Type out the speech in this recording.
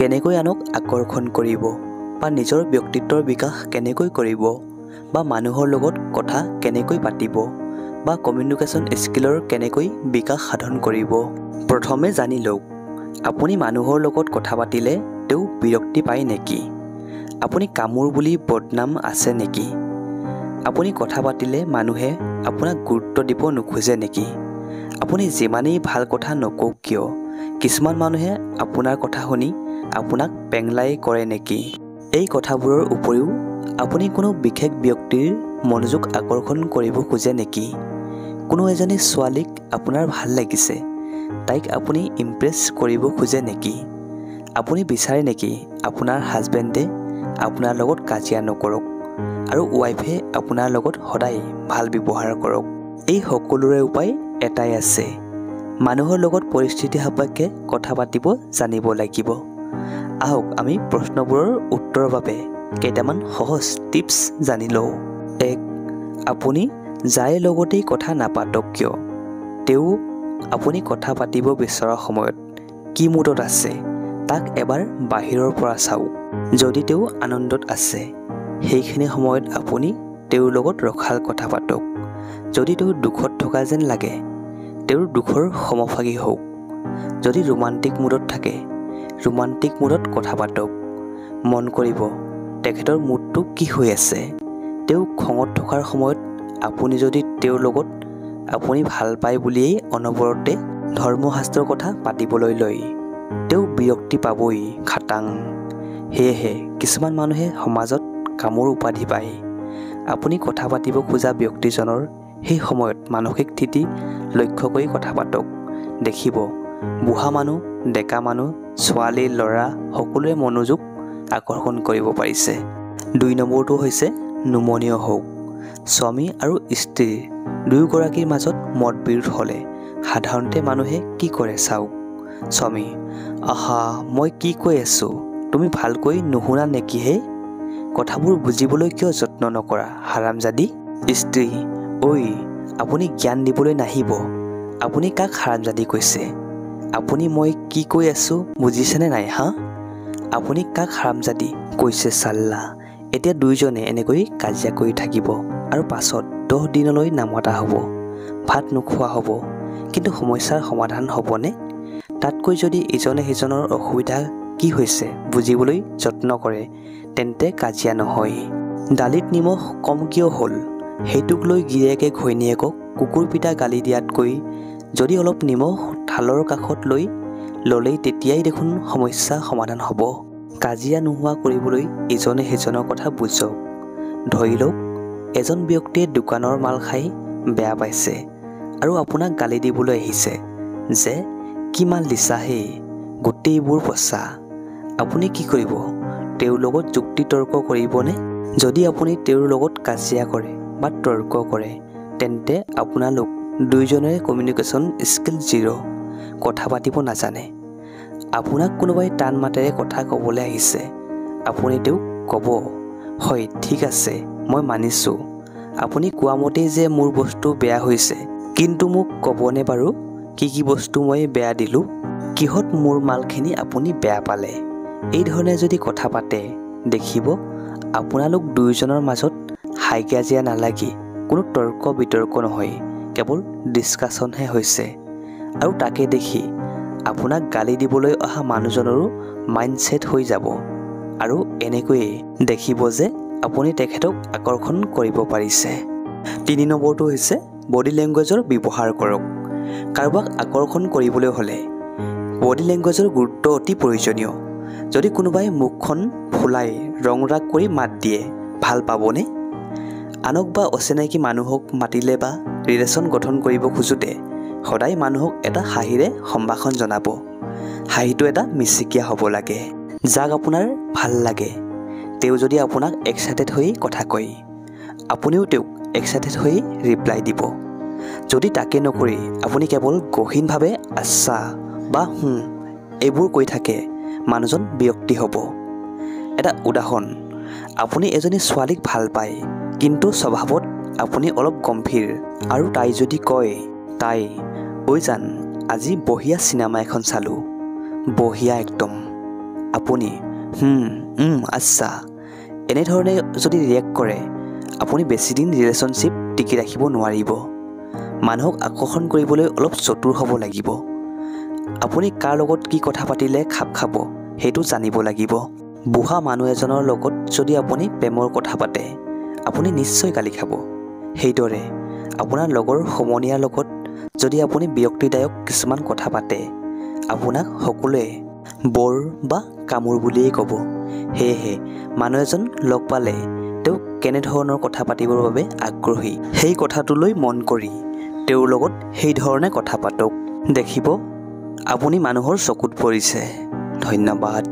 কেনেকৈ আনক আকৰ্ষণ কৰিব বা নিজৰ ব্যক্তিত্বৰ বিকাশ কেনেকৈ কৰিব বা মানুহৰ লগত কথা কেনেকৈ পাতিব বা কমিউনিকেশ্যন স্কিলৰ কেনেকৈ বিকাশ সাধন কৰিব। প্ৰথমে জানি লওক, আপুনি মানুহৰ লগত কথা পাতিলে তেওঁ বিৰক্তি পায় নেকি? আপুনি কামোৰ বুলি বদনাম আছে নেকি? আপুনি কথা পাতিলে মানুহে আপোনাক গুৰুত্ব দিব নোখোজে নেকি? আপুনি যিমানেই ভাল কথা নকওক কিয় কিছুমান মানুহে আপোনাৰ কথা শুনি আপোনাক পেংলাই কৰে নেকি? এই কথাবোৰৰ উপৰিও আপুনি কোনো বিশেষ ব্যক্তিৰ মনোযোগ আকৰ্ষণ কৰিব খোজে নেকি? কোনো এজনী ছোৱালীক আপোনাৰ ভাল লাগিছে, তাইক আপুনি ইমপ্ৰেছ কৰিব খোজে নেকি? আপুনি বিচাৰে নেকি আপোনাৰ হাজবেণ্ডে আপোনাৰ লগত কাজিয়া নকৰক আৰু ৱাইফে আপোনাৰ লগত সদায় ভাল ব্যৱহাৰ কৰক? এই সকলোৰে উপায় এটাই আছে, মানুহৰ লগত পৰিস্থিতি সাপেক্ষে কথা পাতিব জানিব লাগিব। আহক আমি প্ৰশ্নবোৰৰ উত্তৰৰ বাবে কেইটামান সহজ টিপছ জানি লওঁ। 1. আপুনি যাৰ লগতেই কথা নাপাতক কিয় তেওঁ আপুনি কথা পাতিব বিচৰা সময়ত কি মুডত আছে তাক এবাৰ বাহিৰৰ পৰা চাওক। যদি তেওঁ আনন্দত আছে সেইখিনি সময়ত আপুনি তেওঁৰ লগত ৰখাল কথা পাতক। যদি তেওঁ দুখত থকা যেন লাগে তেওঁৰ দুখৰ সমভাগী হওক। যদি ৰোমান্টিক মুডত থাকে ৰোমান্টিক মুডত কথা পাতক। মন কৰিব তেখেতৰ মুডটো কি হৈ আছে। তেওঁ খঙত থকাৰ সময়ত আপুনি যদি তেওঁৰ লগত আপুনি ভাল পায় বুলিয়েই অনবৰতে ধৰ্মশাস্ত্ৰৰ কথা পাতিবলৈ লয় তেওঁ বিৰক্তি পাবই খাটাং। সেয়েহে কিছুমান মানুহে সমাজত কামোৰ উপাধি পায়। আপুনি কথা পাতিব খোজা ব্যক্তিজনৰ সেই সময়ত মানসিক স্থিতি লক্ষ্য কৰি কথা পাতক। দেখিব বুঢ়া মানুহ, ডেকা মানুহ, ছোৱালী, ল'ৰা সকলোৰে মনোযোগ আকৰ্ষণ কৰিব পাৰিছে। 2 নম্বৰটো হৈছে নমনীয় হওক। স্বামী আৰু স্ত্ৰী দুয়োগৰাকীৰ মাজত মতবিৰোধ হ'লে সাধাৰণতে মানুহে কি কৰে চাওক। স্বামী: আহা মই কি কৈ আছোঁ তুমি ভালকৈ নুশুনা নেকি হে? কথাবোৰ বুজিবলৈ কিয় যত্ন নকৰা হাৰামজাদী? স্ত্ৰী: ঐ আপুনি জ্ঞান দিবলৈ নাহিব, আপুনি কাক হাৰামজাদী কৈছে? আপুনি মই কি কৈ আছোঁ বুজিছেনে নাই হা? আপুনি কাক হাৰামজাদী কৈছে চাল্লা? এতিয়া দুয়োজনে এনেকৈ কাজিয়া কৰি থাকিব আৰু পাছত 10 দিনলৈ নামতা হ'ব, ভাত নোখোৱা হ'ব, কিন্তু সমস্যাৰ সমাধান হ'বনে? তাতকৈ যদি ইজনে সিজনৰ অসুবিধা কি হৈছে বুজিবলৈ যত্ন কৰে তেন্তে কাজিয়া নহয়। দালিত নিমখ কম কিয় হ'ল সেইটোক লৈ গিৰিয়েকে ঘৈণীয়েকক কুকুৰ পিটা গালি দিয়াতকৈ যদি অলপ নিমখ থালৰ কাষত লৈ ল'লেই তেতিয়াই দেখোন সমস্যা সমাধান হ'ব। কাজিয়া নোহোৱা কৰিবলৈ ইজনে সিজনৰ কথা বুজক। ধৰি লওক এজন ব্যক্তিয়ে দোকানৰ মাল খাই বেয়া পাইছে আৰু আপোনাক গালি দিবলৈ আহিছে যে কি মাল দিছা হে, গোটেইবোৰ পচা। আপুনি কি কৰিব? তেওঁৰ লগত যুক্তি তৰ্ক কৰিবনে? যদি আপুনি তেওঁৰ লগত কাজিয়া কৰে বা তৰ্ক কৰে তেন্তে আপোনালোক দুয়োজনৰে কমিউনিকেশ্যন স্কিল 0, কথা পাতিব নাজানে। আপোনাক কোনোবাই টান মাতেৰে কথা ক'বলৈ আহিছে, আপুনি তেওঁক ক'ব হয় ঠিক আছে মই মানিছোঁ আপুনি কোৱা মতেই যে মোৰ বস্তু বেয়া হৈছে, কিন্তু মোক ক'বনে বাৰু কি কি বস্তু মই বেয়া দিলোঁ, কিহত মোৰ মালখিনি আপুনি বেয়া পালে? এই ধৰণে যদি কথা পাতে দেখিব আপোনালোক দুয়োজনৰ মাজত হাই কাজিয়া নালাগি কোনো তৰ্ক বিতৰ্ক নহয়, কেৱল ডিছকাশ্যনহে হৈছে। আৰু তাকে দেখি আপোনাক গালি দিবলৈ অহা মানুহজনৰো মাইণ্ডছেট হৈ যাব আৰু এনেকৈয়ে দেখিব যে আপুনি তেখেতক আকৰ্ষণ কৰিব পাৰিছে। 3 নম্বৰটো হৈছে বডি লেংগুৱেজৰ ব্যৱহাৰ কৰক। কাৰোবাক আকৰ্ষণ কৰিবলৈ হ'লে বডি লেংগুৱেজৰ গুৰুত্ব অতি প্ৰয়োজনীয়। যদি কোনোবাই মুখখন ফুলাই ৰং ৰাগ কৰি মাত দিয়ে ভাল পাবনে? আনক বা অচিনাকি মানুহক মাতিলে বা ৰিলেশ্যন গঠন কৰিব খোজোতে সদায় মানুহক এটা হাঁহিৰে সম্ভাষণ জনাব। হাঁহিটো এটা মিচিকীয়া হ'ব লাগে। যাক আপোনাৰ ভাল লাগে তেওঁ যদি আপোনাক এক্সাইটেড হৈ কথা কয় আপুনিও তেওঁক এক্সাইটেড হৈ ৰিপ্লাই দিব। যদি তাকে নকৰি আপুনি কেৱল গহীনভাৱে আচ্ছা বা এইবোৰ কৈ থাকে মানুহজন বিৰক্তি হ'ব। এটা উদাহৰণ, আপুনি এজনী ছোৱালীক ভাল পায় কিন্তু স্বভাৱত আপুনি অলপ গম্ভীৰ আৰু তাই যদি কয় তাই ঐ জান আজি বঢ়িয়া চিনেমা এখন চালোঁ, বঢ়িয়া একদম, আপুনি আচ্ছা এনেধৰণে যদি ৰিয়েক্ট কৰে আপুনি বেছিদিন ৰিলেশ্যনশ্বিপ টিকি ৰাখিব নোৱাৰিব। মানুহক আকৰ্ষণ কৰিবলৈ অলপ চতুৰ হ'ব লাগিব। আপুনি কাৰ লগত কি কথা পাতিলে খাপ খাব সেইটো জানিব লাগিব। বুঢ়া মানুহ এজনৰ লগত যদি আপুনি প্ৰেমৰ কথা পাতে আপুনি নিশ্চয় গালি খাব। সেইদৰে আপোনাৰ লগৰ সমনীয়াৰ লগত যদি আপুনি বিৰক্তিদায়ক কিছুমান কথা পাতে আপোনাক সকলোৱে বৰ বা কামোৰ বুলিয়েই ক'ব। সেয়েহে মানুহ এজন লগ পালে তেওঁক কেনেধৰণৰ কথা পাতিবৰ বাবে আগ্ৰহী সেই কথাটোলৈ মন কৰি তেওঁৰ লগত সেই ধৰণে কথা পাতক। দেখিব আপুনি মানুহৰ চকুত পৰিছে। ধন্যবাদ।